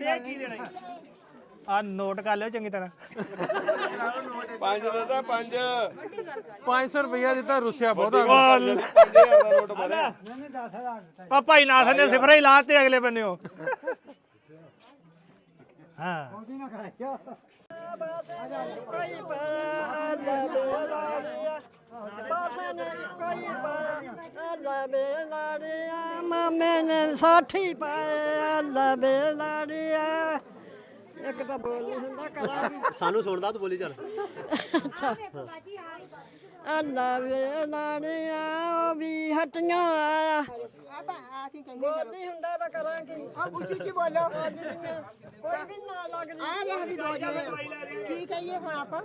S2: ਇਹ ਕੀ ਦੇਣਾ
S3: ਆ ਨੋਟ ਕਰ ਲਿਓ ਚੰਗੀ ਤਰ੍ਹਾਂ
S4: 5 ਦਾ 5
S5: 500 ਰੁਪਇਆ ਦਿੱਤਾ ਰੁੱਸਿਆ ਬਹੁਤਾ
S4: 5000 ਦਾ ਨੋਟ ਬਣਿਆ
S3: ਆ ਭਾਈ ਨਾਥ ਨੇ ਸਿਫਰੇ ਹੀ ਲਾਤੇ ਅਗਲੇ ਬੰਨਿਓ ਹਾਂ
S1: ਕੋਈ ਪਾਇਆ ਅੱਲਾ ਬੇਲਾੜਿਆ ਬਾਸਾਂ ਨੇ ਕੋਈ ਪਾਇਆ ਅੱਲਾ ਬੇਲਾੜਿਆ ਮਾਮੇ ਨੇ 60 ਪਾਇਆ ਅੱਲਾ ਬੇਲਾੜਿਆ ਇੱਕ ਤਾਂ ਬੋਲ ਨਹੀਂ ਹੁੰਦਾ ਕਰਾਂ
S6: ਸਾਨੂੰ ਸੁਣਦਾ ਤੂੰ ਬੋਲੀ ਚੱਲ
S1: ਅੱਲਾ ਬੇਲਾੜਿਆ ਉਹ ਵੀ ਹਟੀਆਂ ਆਇਆ ਅਸੀਂ ਕਹਿੰਦੇ ਬੋਲੀ ਹੁੰਦਾ ਤਾਂ ਕਰਾਂਗੇ ਆ ਉੱਚੀ ਉੱਚੀ ਬੋਲੋ ਕੋਈ ਵੀ ਨਾ ਲੱਗਦੀ ਆ ਜੇ ਅਸੀਂ ਦੋ ਜਣੇ ਕੀ ਕਹੀਏ ਹੁਣ ਆਪਾਂ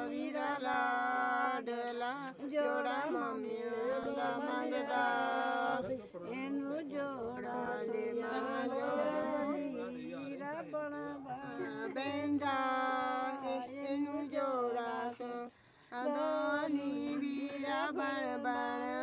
S1: ਵੀਰਾ ਲਾਡਲਾ ਜੋੜਾ ਮਾਮਿਆਂ ਦਾ ਮੰਗਦਾ ਇਹਨੂੰ ਜੋੜਾ ਦੇ ਮੰਗਦਾ ਵੀਰਾ ਬਣਾ ਬੈਂਦਾ ਇਹਨੂੰ ਜੋੜਾ ਸੋ ਅਦੋਨੀ ਵੀਰਾ ਬਣ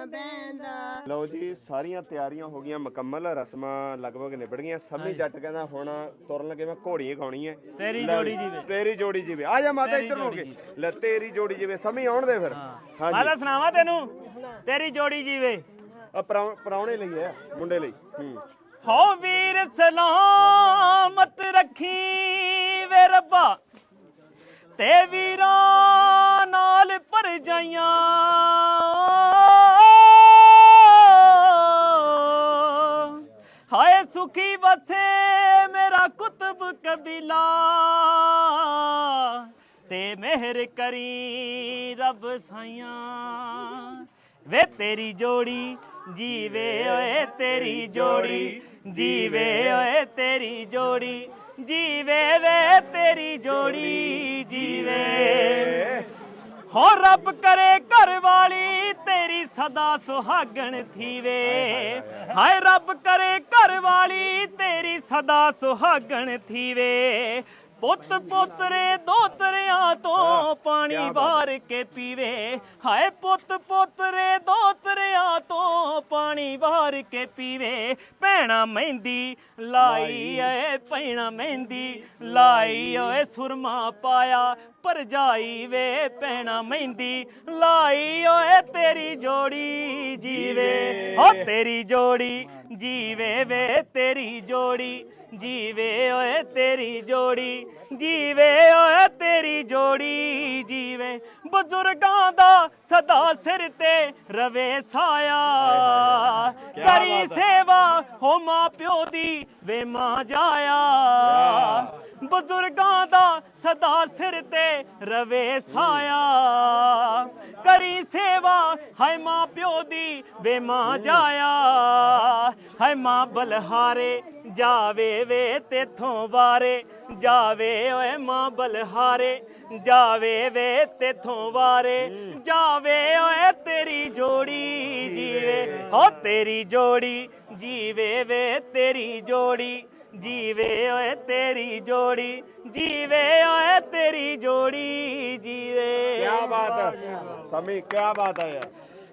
S1: ਬੈਂਦਾ
S4: ਲਓ ਜੀ ਸਾਰੀਆਂ ਤਿਆਰੀਆਂ ਹੋ ਗਈਆਂ ਮੁਕੰਮਲ ਰਸਮਾਂ ਲਗਭਗ ਨਿਬੜ ਗਈਆਂ ਸਮੀ ਜੱਟ ਕਹਿੰਦਾ ਹੁਣ ਤੁਰਨ ਲੱਗੇ ਮੈਂ ਘੋੜੀ ਗਾਉਣੀ ਹੈ
S2: ਤੇਰੀ ਜੋੜੀ ਜੀਵੇ
S4: ਤੇਰੀ ਜੋੜੀ ਜੀਵੇ ਆ ਜਾ ਮਾਤਾ ਇੱਧਰ ਨੂੰ ਹੋ ਕੇ ਲੈ ਤੇਰੀ ਜੋੜੀ ਜੀਵੇ ਸਮੀ ਆਉਣ ਦੇ ਫਿਰ ਹਾਂਜੀ
S2: ਮਾਲਾ ਸੁਣਾਵਾ ਤੈਨੂੰ ਤੇਰੀ ਜੋੜੀ ਜੀਵੇ
S4: ਆ ਪ੍ਰਾਹੁਣੇ ਲਈ ਹੈ ਮੁੰਡੇ ਲਈ
S2: ਹੋ ਵੀਰ ਸਲਾਮਤ ਰੱਖੀ ਵੇ ਰੱਬਾ ਤੇ ਵੀਰਾਂ ਨਾਲ ਭਰ ਜਾਈਆਂ ਹਾਏ ਸੁਖੀ ਵਸੇ ਮੇਰਾ ਕੁਤਬ ਕਬੀਲਾ ਤੇ ਮਿਹਰ ਕਰੀ ਰੱਬ ਸਾਈਆਂ ਵੇ ਤੇਰੀ ਜੋੜੀ ਜੀਵੇ ਓਏ ਤੇਰੀ ਜੋੜੀ ਜੀਵੇ ਓਏ ਤੇਰੀ ਜੋੜੀ ਜੀਵੇ ਵੇ ਤੇਰੀ ਜੋੜੀ ਜੀਵੇ ਹੋ ਰੱਬ ਕਰੇ ਘਰ ਵਾਲੀ ਤੇਰੀ ਸਦਾ ਸੁਹਾਗਣ ਥੀਵੇ ਹਾਏ ਰੱਬ ਕਰੇ ਘਰ ਵਾਲੀ ਤੇਰੀ ਸਦਾ ਸੁਹਾਗਣ ਥੀਵੇ ਪੁੱਤ ਪੋਤਰੇ ਦੋਤਰਿਆਂ ਤੋਂ ਪਾਣੀ ਵਾਰ ਕੇ ਪੀਵੇ ਹਾਏ ਪੁੱਤ ਪੋਤਰੇ ਦੋਤਰਿਆਂ ਤੋਂ ਪਾਣੀ ਵਾਰ ਕੇ ਪੀਵੇ ਭੈਣਾ ਮਹਿੰਦੀ ਲਾਈ ਏ ਭੈਣਾ ਮਹਿੰਦੀ ਲਾਈ ਓਏ ਸੁਰਮਾ ਪਾਇਆ ਭਰਜਾਈ ਵੇ ਭੈਣਾ ਮਹਿੰਦੀ ਲਾਈ ਓਏ ਤੇਰੀ ਜੋੜੀ ਜੀਵੇ ਹੋ ਤੇਰੀ ਜੋੜੀ ਜੀਵੇ ਵੇ ਤੇਰੀ ਜੋੜੀ ਜੀਵੇ ਓਏ ਤੇਰੀ ਜੋੜੀ ਜੀਵੇ ਓਏ ਤੇਰੀ ਜੋੜੀ ਜੀਵੇ ਬਜ਼ੁਰਗਾਂ ਦਾ ਸਦਾ ਸਿਰ ਤੇ ਰਵੇ ਸਾਇਆ ਕਰੀ ਸੇਵਾ ਹੋ ਮਾਂ ਪਿਓ ਦੀ ਵੇ ਮਾਂ ਜਾਇਆ ਬਜ਼ੁਰਗਾਂ ਦਾ ਸਦਾ ਸਿਰ ਤੇ ਰਵੇ ਸਾਇਆ ਕਰੀ ਸੇਵਾ ਹਾਏ ਮਾਂ ਪਿਓ ਦੀ ਵੇ ਮਾਂ ਜਾਇਆ ਹਾਏ ਮਾਂ ਬਲਹਾਰੇ ਜਾਵੇ ਵੇ ਤੇਥੋਂ ਵਾਰੇ ਜਾਵੇ ਓਏ ਮਾਂ ਬਲਹਾਰੇ ਜਾਵੇ ਵੇ ਤੇਥੋਂ ਵਾਰੇ ਜਾਵੇ ਓਏ ਤੇਰੀ ਜੋੜੀ ਜੀਵੇ ਹੋ ਤੇਰੀ ਜੋੜੀ ਜੀਵੇ ਵੇ ਤੇਰੀ ਜੋੜੀ ਜੀਵੇ ਓਏ ਤੇਰੀ ਜੋੜੀ ਜੀਵੇ ਓਏ ਤੇਰੀ ਜੋੜੀ ਜੀਵੇ
S4: ਕੀ ਬਾਤ ਹੈ ਸਮੀ ਕੀ ਬਾਤ ਹੈ ਯਾਰ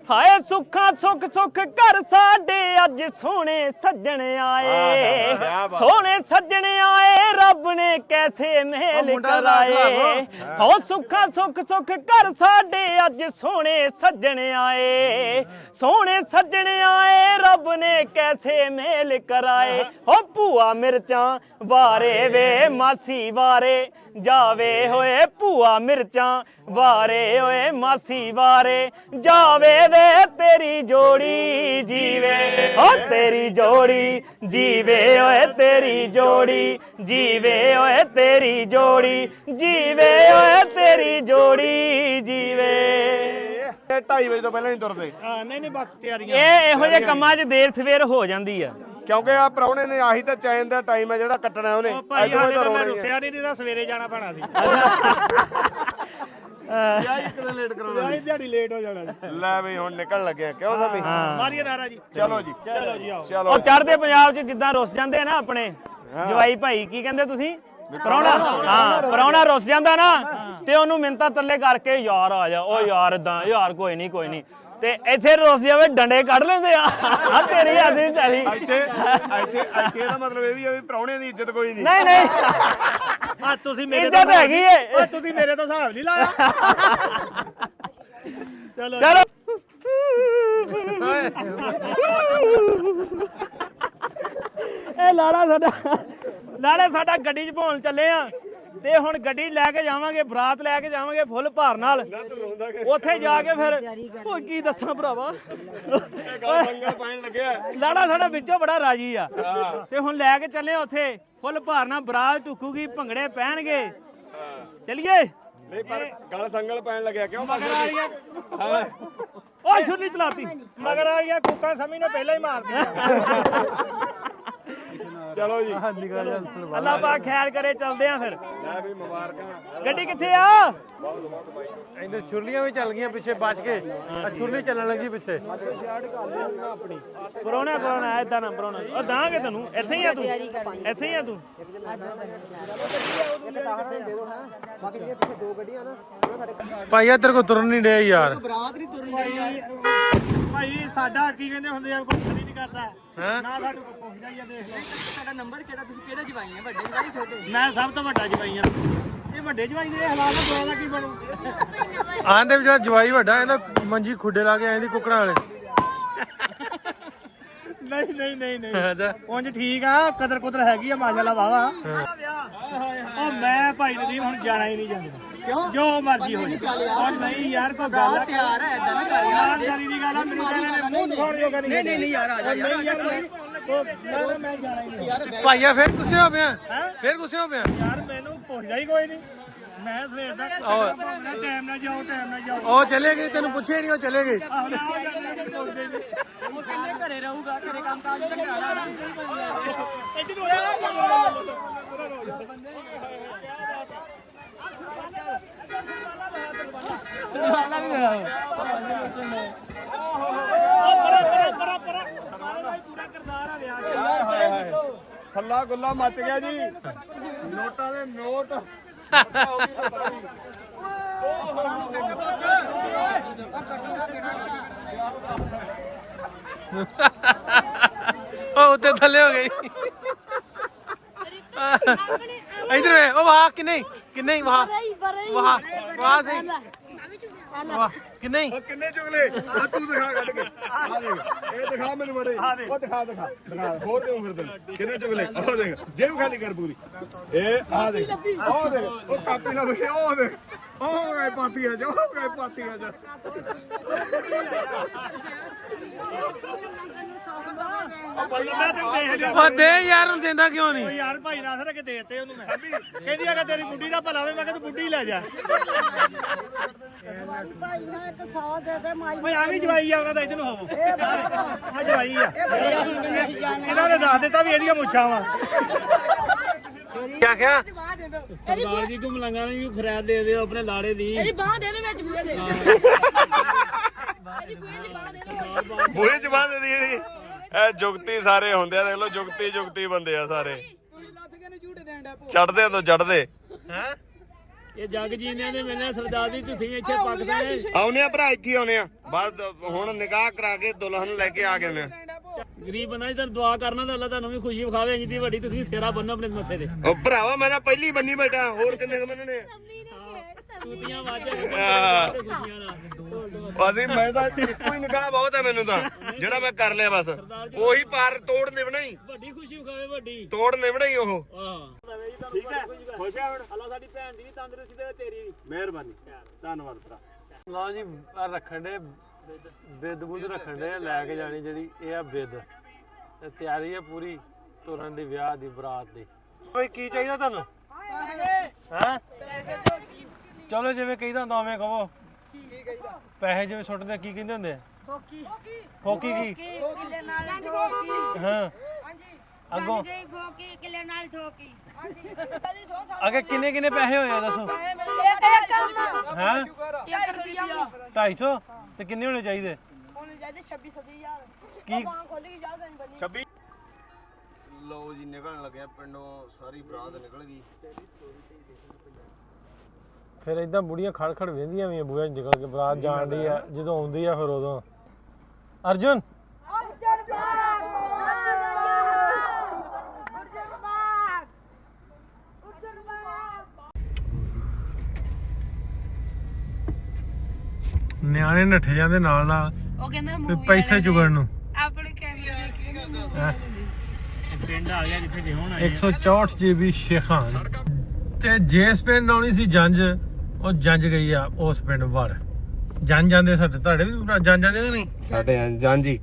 S2: ਹਾਏ ਸੁੱਖਾਂ ਸੁੱਖ ਸੁੱਖ ਘਰ ਸਾਡੇ ਅੱਜ ਸੋਹਣੇ ਸੱਜਣ ਆਏ ਸੋਹਣੇ ਸੱਜਣ ਆਏ ਰੱਬ ਨੇ ਕੈਸੇ ਮੇਲ ਕਰਾਏ ਹੋ ਸੁੱਖਾਂ ਸੁੱਖ ਸੁੱਖ ਘਰ ਸਾਡੇ ਅੱਜ ਸੋਹਣੇ ਸੱਜਣ ਆਏ ਸੋਹਣੇ ਸੱਜਣ ਆਏ ਰੱਬ ਨੇ ਕੈਸੇ ਮੇਲ ਕਰਾਏ ਹੋ ਭੂਆ ਮਿਰਚਾਂ ਵਾਰੇ ਵੇ ਮਾਸੀ ਵਾਰੇ ਜਾਵੇ ਹੋਏ ਭੂਆ ਮਿਰਚਾਂ ਵਾਰੇ ਓਏ ਮਾਸੀ ਵਾਰੇ ਜਾਵੇ ਵੇ ਤੇਰੀ ਜੋੜੀ ਜੀਵੇ ਓ ਤੇਰੀ ਜੋੜੀ ਜੀਵੇ ਓਏ ਤੇਰੀ ਜੋੜੀ ਜੀਵੇ ਓਏ ਤੇਰੀ ਜੋੜੀ ਜੀਵੇ ਓਏ ਤੇਰੀ ਜੋੜੀ ਜੀਵੇ
S4: 2:30 ਵਜੇ ਤੋਂ ਪਹਿਲਾਂ ਨਹੀਂ ਤੁਰਦੇ
S3: ਨਹੀਂ ਬਸ ਤਿਆਰੀਆਂ
S2: ਇਹ ਇਹੋ ਜਿਹੇ ਕੰਮਾਂ 'ਚ ਦੇਰ ਸਵੇਰ ਹੋ ਜਾਂਦੀ ਆ
S4: ਕਿਉਂਕਿ ਆ ਪ੍ਰਾਹੁਣੇ ਨੇ ਆਹੀ ਤਾਂ ਚੈਨ ਦਾ ਟਾਈਮ ਹੈ ਜਿਹੜਾ ਕੱਟਣਾ ਉਹਨੇ
S3: ਭਾਈ ਹਾਲੇ ਤਾਂ ਮੈਂ ਰੁੱਸਿਆ ਨਹੀਂ ਤਾਂ ਸਵੇਰੇ ਜਾਣਾ ਪੈਣਾ ਸੀ
S4: ਲੇਟ ਕਰਾਉਣਾ
S3: ਦਿਹਾੜੀ ਲੇਟ ਹੋ ਜਾਣਾ
S4: ਲੈ ਬਈ ਹੁਣ ਨਿਕਲ ਲੱਗਿਆ ਕਿਉਂ ਸਮੀ
S3: ਮਾਰੀਏ ਨਾਰਾ ਜੀ
S4: ਚਲੋ ਜੀ
S3: ਚਲੋ ਜੀ ਆਓ
S4: ਚਲੋ
S2: ਉਹ ਚੜ੍ਹਦੇ ਪੰਜਾਬ 'ਚ ਜਿੱਦਾਂ ਰੁੱਸ ਜਾਂਦੇ ਆ ਨਾ ਆਪਣੇ ਜਵਾਈ ਭਾਈ ਕੀ ਕਹਿੰਦੇ ਤੁਸੀਂ ਪ੍ਰਾਹੁਣਾ ਹਾਂ ਪ੍ਰਾਹੁਣਾ ਰੁੱਸ ਜਾਂਦਾ ਨਾ ਤੇ ਉਹਨੂੰ ਮਿੰਤਾ ਤਰਲੇ ਕਰਕੇ ਯਾਰ ਆ ਜਾ ਉਹ ਯਾਰ ਇਦਾਂ ਯਾਰ ਕੋਈ ਨਹੀਂ ਤੇ ਇੱਥੇ ਰੁੱਸ ਜਾਵੇ ਡੰਡੇ ਕੱਢ ਲੈਂਦੇ ਆ ਤੇਰੀ ਅਸੀਂ ਤੇਰੀ
S4: ਇੱਥੇ ਇਹਦਾ ਮਤਲਬ ਇਹ ਵੀ ਆ ਵੀ ਪ੍ਰਾਹੁਣੇ ਦੀ ਇੱਜ਼ਤ ਕੋਈ ਨਹੀਂ
S2: ਨਹੀਂ
S3: ਆ ਤੁਸੀਂ ਮੇਰੇ
S2: ਇੱਜ਼ਤ ਹੈਗੀ ਏ
S3: ਓਏ ਤੁਸੀਂ ਮੇਰੇ ਤੋਂ ਹਿਸਾਬ ਨਹੀਂ ਲਾਇਆ ਚਲੋ
S2: ਚਲੋ ਇਹ ਲਾੜਾ ਸਾਡਾ ਗੱਡੀ 'ਚ ਭੌਣ ਚੱਲੇ ਆ ਤੇ ਹੁਣ ਗੱਡੀ ਲੈ ਕੇ ਜਾਵਾਂਗੇ ਬਰਾਤ ਲੈ ਕੇ ਜਾਵਾਂਗੇ ਫੁੱਲ ਭਾਰ ਨਾਲ ਉੱਥੇ ਜਾ ਕੇ ਫਿਰ ਉਹ ਕੀ ਦੱਸਾਂ ਭਰਾਵਾ
S4: ਪਾਣ ਲੱਗਿਆ
S2: ਲਾੜਾ ਸਾਡਾ ਵਿੱਚੋਂ ਬੜਾ ਰਾਜੀ ਆ ਤੇ ਹੁਣ ਲੈ ਕੇ ਚੱਲੇ ਉੱਥੇ ਫੁੱਲ ਭਾਰ ਨਾਲ ਬਰਾਤ ਟੁੱਕੂਗੀ ਭੰਗੜੇ ਪੈਣਗੇ ਚਲਿਏ
S4: ਨਹੀਂ ਪਰ ਗੱਲ ਸੰਗਲ ਪੈਣ ਲੱਗਿਆ ਕਿਉਂ
S3: ਮਗਰ ਵਾਲੀਆਂ
S2: ਓਏ ਛੁੱਲੀ ਚਲਾਤੀ
S3: ਮਗਰ ਵਾਲੀਆਂ ਕੁੱਕਾਂ ਸਮੀ ਨੇ ਪਹਿਲਾਂ ਹੀ ਮਾਰ ਦਿੱਤਾ
S4: ਚਲੋ ਜੀ
S2: ਅੱਲਾ ਪਾਕ ਖੈਰ ਕਰੇ ਚੱਲਦੇ ਆ ਫਿਰ
S4: ਲੈ ਵੀ ਮੁਬਾਰਕਾਂ
S2: ਗੱਡੀ ਕਿੱਥੇ ਆ
S5: ਇੰਦਰ ਛੁਰਲੀਆਂ ਵੀ ਚੱਲ ਗਈਆਂ ਪਿੱਛੇ ਬਚ ਕੇ ਆ ਛੁਰਲੀ ਚੱਲਣ ਲੱਗੀ ਪਿੱਛੇ
S2: ਪਰੋਣਾ ਏਦਾਂ ਨਾ ਪਰੋਣਾ ਉਹ ਦਾਂਗੇ ਤੈਨੂੰ ਇੱਥੇ ਹੀ ਆ ਤੂੰ
S5: ਭਾਈ ਆ ਤੇਰੇ ਕੋ ਤੁਰਨ ਨਹੀਂ ਡਿਆ ਯਾਰ
S3: ਭਾਈ ਸਾਡਾ ਕੀ ਕਹਿੰਦੇ ਹੁੰਦੇ ਆ ਕੋਈ ਨਹੀਂ ਕਰਦਾ ਨਾ ਸਾਨੂੰ ਕੋਈ ਪੁੱਛਦਾ ਹੀ ਆ ਦੇਖ ਲਓ
S6: ਤੁਹਾਡਾ ਨੰਬਰ ਕਿਹੜਾ ਤੁਸੀਂ ਕਿਹੜਾ ਜਵਾਈ ਆ ਵੱਡੇ ਜਵਾਈ ਛੋਟੇ
S3: ਮੈਂ ਸਭ ਤੋਂ ਵੱਡਾ ਜਵਾਈ ਆ ਇਹ ਵੱਡੇ ਜਵਾਈ ਦੇ ਹਾਲਾਤ ਦਾ ਕੀ ਬਣੂ
S5: ਆਂਦੇ ਵਿਚਾਰ ਜਵਾਈ ਵੱਡਾ ਇਹਦਾ ਮੰਜੀ ਖੁੱਡੇ ਲਾ ਕੇ ਆਂਦੀ ਕੁੱਕੜਾਂ ਵਾਲੇ
S3: ਨਹੀਂ ਉਂਝ ਠੀਕ ਆ ਕਦਰ ਕੁਦਰ ਹੈਗੀ ਆ ਮਾਸ਼ਾਅੱਲਾ ਵਾਵਾ ਉਹ ਮੈਂ ਭਾਈ ਨਦੀਮ ਹੁਣ ਜਾਣਾ ਹੀ ਨਹੀਂ ਚਾਹੁੰਦਾ ਕਿਉਂ ਜੋ ਮਰਜ਼ੀ ਹੋ ਜਾਏ ਉਹ ਨਹੀਂ ਯਾਰ ਕੋਈ ਗੱਲ
S6: ਪਿਆਰ ਹੈ ਏਦਾਂ ਨਾ ਕਰ
S3: ਯਾਰ ਜਾਰੀ ਦੀ ਗੱਲ ਆ ਮੈਨੂੰ ਕਹਿੰਦੇ ਨੇ ਮੂੰਹ ਦਿਖਾਉਣ ਜੋਗਾ ਨਹੀਂ
S6: ਯਾਰ ਆ ਜਾ
S3: ਨਹੀਂ ਯਾਰ ਮੈਂ ਜਾਣਾ ਹੀ ਨਹੀਂ
S5: ਭਾਈਆ ਫੇਰ ਗੁੱਸੇ ਹੋ ਪਿਆ ਫੇਰ ਗੁੱਸੇ ਹੋ ਪਿਆ
S3: ਯਾਰ ਮੈਨੂੰ ਪੁੱਛਦਾ ਹੀ ਕੋਈ ਨਹੀਂ ਮੈਂ ਸਵੇਰ ਦਾ ਟਾਈਮ ਨਾਲ ਜਾਓ
S5: ਉਹ ਚਲੇ ਗਏ, ਤੈਨੂੰ ਪੁੱਛਿਆ ਨਹੀਂ, ਉਹ ਚਲੇ ਗਏ।
S6: ਉਹ ਕਹਿੰਦੇ ਘਰੇ ਰਹੂਗਾ, ਘਰੇ ਕੰਮ ਕਾਜ ਚੰਗਾ ਨਾ
S4: ਖੱਲਾ ਗੁੱਲਾ ਮੱਚ ਗਿਆ ਜੀ, ਨੋਟਾਂ ਦੇ ਨੋਟ।
S5: ਉਹ ਉੱਤੇ ਥੱਲੇ ਹੋ ਗਈ। ਇਧਰ ਵੇ, ਉਹ ਵਾਹ ਕਿੰਨੇ ਕਿੰਨੇ ਵਾਹ ਵਾਹ ਵਾਹ ਸਹੀ ਵਾਹ ਕਿੰਨੇ
S4: ਕਿੰਨੇ ਚੁਗਲੇ ਆ ਤੂੰ ਦਿਖਾ ਕੱਢ ਕੇ ਆ ਦੇਖ ਇਹ ਦਿਖਾ ਮੈਨੂੰ ਬੜੇ ਉਹ ਦਿਖਾ ਹੋਰ ਕਿਉਂ ਫਿਰਦੇ ਕਿੰਨੇ ਚੁਗਲੇ ਉਹ ਦੇਖ ਜੇਬ ਖਾਲੀ ਕਰ ਪੂਰੀ ਇਹ ਆ ਦੇਖ ਉਹ ਦੇਖ ਉਹ ਕਾਪੀ ਲਾ ਦੇ ਉਹ ਦੇਖ ਉਹ ਗਏ ਪਾਰਟੀਆਂ ਚ ਉਹ ਗਏ ਪਾਰਟੀਆਂ ਚ
S5: ਉਹ ਦੇ ਯਾਰ ਹੁਣ ਦਿੰਦਾ ਕਿਉਂ ਨਹੀਂ
S3: ਯਾਰ ਭਾਈ ਨਾਸਰ ਕੇ ਦੇਤੇ ਉਹਨੂੰ ਮੈਂ ਕਹਿੰਦੀ ਆ ਤੇਰੀ ਬੁੱਢੀ ਦਾ ਭਲਾ ਵੇ ਮੈਂ ਕਿਹਾ ਤੂੰ ਬੁੱਢੀ ਲੈ ਜਾ
S1: ਭਾਈ ਮੈਂ ਇੱਕ 100 ਦੇ ਦੇ ਮਾਈ
S3: ਓਏ ਆ ਵੀ ਜਵਾਈ ਆ ਉਹਨਾਂ ਦਾ ਇਧਰ ਨੂੰ ਹੋਵੋ ਆ ਜਵਾਈ ਆ ਇਹਨਾਂ ਨੇ ਦੱਸ ਦਿੱਤਾ ਵੀ ਇਹਦੀਆਂ ਮੁੱਛਾਂ ਵਾ
S5: ਕੀ ਆਖਿਆ
S2: ਸਰਦਾਰ ਜੀ ਤੂੰ ਮਲੰਗਾ ਨੂੰ ਖਰਾਦ ਦੇ ਦਿਓ ਆਪਣੇ ਲਾੜੇ ਦੀ।
S1: ਇਹਦੀ ਬਾਹ ਦੇ ਵਿੱਚ ਬੂਏ ਦੇ ਇਹਦੀ ਬੂਏ ਦੀ ਬਾਹ ਦੇ
S4: ਬੂਹੇ ਚ ਬਾਂਧ ਦੀ ਇਹਦੀ ਇਹ ਜੁਗਤੀ ਸਾਰੇ ਹੁੰਦੇ ਆ ਦੇਖ ਲਓ ਜੁਗਤੀ ਬੰਦੇ ਆ ਸਾਰੇ ਚੜਦੇ ਤੋਂ ਚੜਦੇ
S5: ਹੈ
S2: ਇਹ ਜੱਗ ਜੀਂਦਿਆਂ ਦੇ ਮਿਲਣਾ ਸਰਦਾਰ ਜੀ, ਤੁਸੀਂ ਇੱਥੇ ਪੱਕਦੇ ਨੇ।
S4: ਆਉਨੇ ਆ ਭਰਾ, ਇੱਥੇ ਆਉਨੇ ਆ ਬਾਅਦ ਹੁਣ ਨਿਕਾਹ ਕਰਾ ਕੇ ਦੁਲਹਨ ਲੈ ਕੇ ਆ ਗਏ ਨੇ।
S2: ਗਰੀਬ ਬੰਦਾ ਜੀ ਦੁਆ ਕਰਨਾ ਤਾਂ ਅੱਲਾ ਤੁਹਾਨੂੰ ਵੀ ਖੁਸ਼ੀ ਵਿਖਾਵੇ। ਇੰਨੀ ਦੀ ਵੱਡੀ ਤੁਸੀਂ ਸਿਰਾ ਬੰਨੋ ਆਪਣੇ ਮੱਥੇ ਤੇ।
S4: ਉਹ ਭਰਾਵਾ ਮੈਂ ਨਾ ਪਹਿਲੀ ਬੰਨੀ ਬੈਠਾ, ਹੋਰ ਕਿੰਨੇ ਕੁ ਬੰਨਣੇ
S2: ਤੂਤੀਆਂ ਵਾਜੇ ਖੁਸ਼ੀਆਂ ਨਾਲ।
S4: ਅਸੀਂ ਮੈਂ ਤਾਂ ਇੱਕੋ ਹੀ ਨਿਕਾਹ ਬਹੁਤ ਹੈ ਮੈਨੂੰ ਤਾਂ, ਜਿਹੜਾ ਮੈਂ ਕਰ ਲਿਆ ਬਸ ਉਹੀ ਪਾਰ ਤੋੜ ਨਿਭਣਾ ਹੀ,
S2: ਵੱਡੀ ਖੁਸ਼ੀ ਵਿਖਾਵੇ ਵੱਡੀ
S4: ਤੋੜ ਨਿਭਣਾ ਹੀ ਉਹ।
S2: ਹਾਂ ਠੀਕ ਹੈ, ਖੁਸ਼ ਹੈ ਹੁਣ। ਅੱਲਾ ਸਾਡੀ ਭੈਣ ਦੀ ਵੀ ਤੰਦਰੁਸਤੀ ਦੇਵੇ, ਤੇਰੀ ਵੀ।
S4: ਮਿਹਰਬਾਨੀ, ਧੰਨਵਾਦ ਭਰਾ।
S5: ਲਓ ਜੀ ਆਹ ਰੱਖਣ ਦੇ ਬਿੱਦ ਬੁੱਧ ਰੱਖਣ ਦੇ ਲੈ ਕੇ ਜਾਣੀ ਜਿਹੜੀ ਇਹ ਆ ਬਿੱਦ ਤੇ ਤਿਆਰੀ ਹੈ ਪੂਰੀ ਤੁਰਨ ਦੀ ਵਿਆਹ ਦੀ ਬਰਾਤ ਦੀ। ਬਈ ਕੀ ਚਾਹੀਦਾ ਤੁਹਾਨੂੰ ਹੈ ਚਲੋ ਜਿਵੇਂ ਕਹੀਦਾ ਹੁੰਦਾ ਉਵੇਂ ਕਹੋ। ਪੈਸੇ ਜਿਵੇਂ ਸੁੱਟਦੇ ਕੀ ਕਹਿੰਦੇ ਹੁੰਦੇ
S1: ਫੋਕੀ
S5: ਫੋਕੀ ਕੀ
S7: ਕਿਲੇ ਨਾਲ ਠੋਕੀ
S5: ਹਾਂ ਅੱਗੋਂ
S7: ਗਈ ਫੋਕੀ ਕਿਲੇ ਨਾਲ ਠੋਕੀ
S5: ਅੱਗੇ ਕਿੰਨੇ ਕਿੰਨੇ ਪੈਸੇ ਹੋਏ ਆ ਦੱਸੋ ਹੈ
S7: 1 ਰੁਪਿਆ
S5: 250 ਤੇ ਕਿੰਨੇ ਹੋਣੇ ਚਾਹੀਦੇ
S1: ਹੁਣ ਜਾਈਦੇ 26 70000
S5: ਕੀ
S1: ਬਾਂਹ ਖੋਲੀ ਜਾ ਗਈ ਬੰਨੀ
S4: 26 ਲਓ ਜੀ ਨਿਕਲਣ ਲੱਗਿਆ ਪਿੰਡੋਂ, ਸਾਰੀ ਬਰਾਤ ਨਿਕਲ ਗਈ।
S5: ਫਿਰ ਇਦਾਂ ਬੁੜੀਆਂ ਖੜ ਖੜ ਵੇਂਦੀਆਂ ਵੀ ਬੂਹੇ ਨਿਕਲ ਕੇ ਬਰਾਤ ਜਾਣ ਦੀ ਆ, ਜਦੋਂ ਆਉਂਦੀ ਆ ਫਿਰ ਉਦੋਂ ਅਰਜੁਨ ਨਿਆਣੇ ਨੱਠੇ ਜਾਂਦੇ ਨਾਲ ਨਾਲ
S7: ਉਹ ਕਹਿੰਦਾ
S5: ਵੀ ਪੈਸੇ ਚੁਗਣ ਨੂੰ।
S7: ਆਪਣੇ ਕੈਮਰੇ
S2: ਪਿੰਡ ਆ ਗਿਆ ਜਿੱਥੇ ਵਿਹਣ ਆਏ।
S5: 164 GB ਸ਼ੇਖਾਨ ਤੇ ਜਿਸ ਪਿੰਡ ਆਉਣੀ ਸੀ ਜੰਜ, ਉਹ ਜੰਜ ਗਈ ਆ ਉਸ ਪਿੰਡ ਵੜ। ਜੰਜ ਜਾਂਦੇ ਸਾਡੇ, ਤੁਹਾਡੇ ਵੀ ਜੰਜ ਜਾਂਦੇ ਕਿ ਨਹੀਂ?
S4: ਸਾਡੇ ਜਾਂਜੀ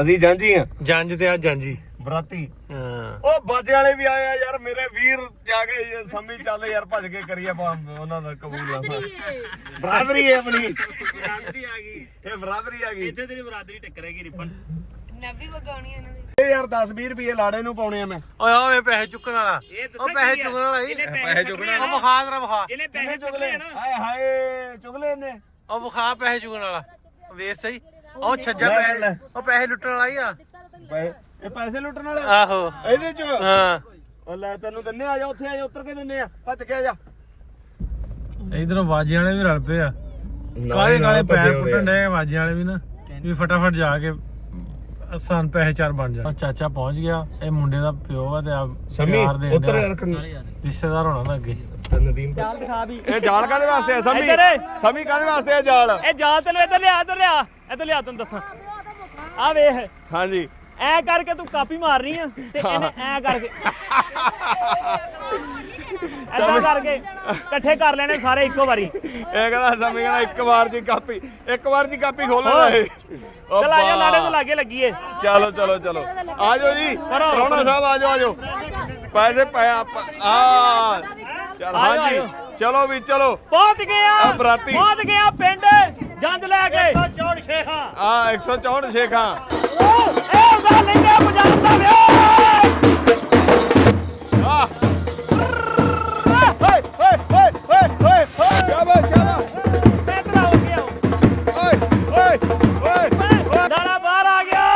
S4: ਅਸੀਂ ਜਾਂਜੀ ਆ
S5: ਜੰਜ ਤੇ ਆ ਜਾਂਜੀ
S4: ਬਰਾਤੀ।
S5: ਹਾਂ
S4: ਉਹ ਬਾਜੇ ਵਾਲੇ ਵੀ ਆਏ ਆ ਯਾਰ, ਮੇਰੇ ਵੀਰ ਜਾ ਕੇ ਸੰਮੀ ਚੱਲ ਯਾਰ, ਭੱਜ ਕੇ ਕਰੀਏ ਉਹਨਾਂ ਦਾ ਕਬੂਲ। ਬਰਾਦਰੀ ਹੈ ਆਪਣੀ,
S2: ਬਰਾਦਰੀ ਆ ਗਈ,
S4: ਇਹ ਬਰਾਦਰੀ ਆ ਗਈ।
S2: ਇੱਥੇ ਤੇਰੀ ਬਰਾਦਰੀ ਟੱਕਰੇਗੀ ਰਿਪਨ।
S7: ਨਬੀ ਵਗਾਉਣੀ ਇਹਨਾਂ ਦੀ।
S4: ਇਹ ਯਾਰ 10-20 ਰੁਪਏ ਲਾੜੇ ਨੂੰ ਪਾਉਣੇ ਆ ਮੈਂ।
S5: ਓਏ ਓਏ ਪੈਸੇ ਚੁੱਕਣ ਵਾਲਾ, ਉਹ ਪੈਸੇ ਚੁੱਕਣ ਵਾਲਾ ਹੀ
S4: ਪੈਸੇ ਚੁਗਣੇ
S5: ਉਹ ਵਿਖਾ ਜਰਾ ਵਿਖਾ,
S2: ਜਿਹਨੇ ਪੈਸੇ ਚੁਗਲੇ ਨਾ,
S4: ਹਾਏ ਹਾਏ ਚੁਗਲੇ ਨੇ।
S5: ਉਹ ਵਿਖਾ ਪੈਸੇ ਚੁੱਕਣ ਵਾਲਾ ਵੇਖ ਸਹੀ। ਉਹ ਛੱਜਾ ਪੈਸੇ, ਉਹ ਪੈਸੇ ਲੁੱਟਣ ਵਾਲਾ ਹੀ ਆ।
S4: ਇਹ ਪੈਸੇ ਲੁੱਟਣ ਵਾਲੇ
S5: ਆਹੋ
S4: ਇਹਦੇ ਚ।
S5: ਹਾਂ
S4: ਉਹ ਲੈ ਤੈਨੂੰ ਦਿੰਨੇ, ਆ ਜਾ ਉੱਥੇ, ਆ ਜਾ ਉੱਤਰ ਕੇ ਦਿੰਨੇ ਆ, ਭੱਜ ਕੇ ਆ ਜਾ।
S5: ਇਧਰੋਂ ਵਾਜੇ ਵਾਲੇ ਵੀ ਰਲ ਪਏ ਆ, ਕਾਲੇ ਕਾਲੇ ਪੈਰ ਪੁੱਟਣ ਡਏ ਵਾਜੇ ਵਾਲੇ ਵੀ ਨਾ, ਵੀ ਫਟਾਫਟ ਜਾ ਕੇ ਸਾਨੂੰ ਪੈਸੇ ਚਾਰ ਬਣ ਜਾ। ਚਾਚਾ ਪਹੁੰਚ ਗਿਆ, ਇਹ ਮੁੰਡੇ ਦਾ ਪਿਓ ਆ ਤੇ ਆ ਪਿਆਰ ਦੇਣ
S4: ਉੱਤਰ
S5: ਡਿਆ।
S4: ਯਾਰ
S5: ਰਿਸ਼ਤੇਦਾਰ ਹੋਣਾ ਨਾ ਅੱਗੇ।
S4: ਨਦੀਮ ਇਹ ਜਾਲ ਕਾਹਦੇ ਵਾਸਤੇ ਆ ਸਮੀ? ਸਮੀ ਕਾਹਦੇ ਵਾਸਤੇ ਆ ਜਾਲ?
S2: ਇਹ ਜਾਲ ਤੈਨੂੰ ਇੱਧਰ ਲਿਆ ਤੈਨੂੰ ਦੱਸਾਂ। ਆ ਵੇਖ,
S4: ਹਾਂਜੀ
S2: ਐ ਕਰਕੇ ਤੂੰ ਕਾਪੀ ਮਾਰਨੀ ਆ ਤੇ ਇਹਨੇ ਐ ਕਰਕੇ ਐਦਾਂ ਕਰਕੇ ਇਕੱਠੇ ਕਰ ਲੈਣੇ ਸਾਰੇ ਇੱਕੋ ਵਾਰੀ।
S4: ਇਹ ਕਹਿੰਦਾ ਸਮੀ ਕਹਿੰਦਾ ਇੱਕ ਵਾਰ ਚ ਕਾਪੀ ਖੋਲਣਾ ਇਹ।
S2: ਚਲ ਆ ਜਾ, ਲਾੜੇ ਦੇ ਲਾਗੇ ਲੱਗੀਏ।
S4: ਚਲੋ ਆ ਜਾਓ ਜੀ, ਪ੍ਰਾਹੁਣਾ ਸਾਹਿਬ ਆ ਜਾਓ ਪੈਸੇ ਪਾਇਆ ਆ। ਚਲ ਹਾਂਜੀ ਚਲੋ ਵੀ ਚਲੋ
S2: ਪਹੁੰਚ ਗਿਆ
S4: ਆ ਬਰਾਤੀ।
S2: ਪਹੁੰਚ ਗਿਆ ਪਿੰਡ ਜੰਜ ਲੈ ਕੇ
S3: 164 ਸ਼ੇਖਾਂ
S4: ਆ 164 ਸ਼ੇਖਾਂ
S2: ਇਹ ਉਹਦਾ ਲੈਂਦੇ ਪੰਜਾਬ ਦਾ ਵਿਆਹ
S4: ਆ ਓਏ ਓਏ ਓਏ ਓਏ ਓਏ ਸ਼ਾਬਾਸ਼ ਸ਼ਾਬਾਸ਼
S2: ਇੱਧਰ ਆਓ ਅੱਗੇ ਆਓ
S4: ਓਏ ਓਏ ਓਏ
S2: ਦਾਣਾ ਬਾਹਰ ਆ ਗਿਆ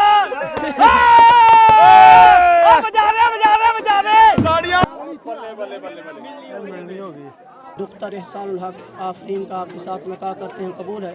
S2: ਉਹ ਵਜਾ ਦੇ
S4: ਤਾੜੀਆਂ ਬੱਲੇ ਬੱਲੇ ਬੱਲੇ ਬੱਲੇ
S5: ਮਿਲਣੀ ਹੋ ਗਈ
S6: दुख्तर एहसान हक आफरीन का आपके साथ निकाह करते हैं कबूल है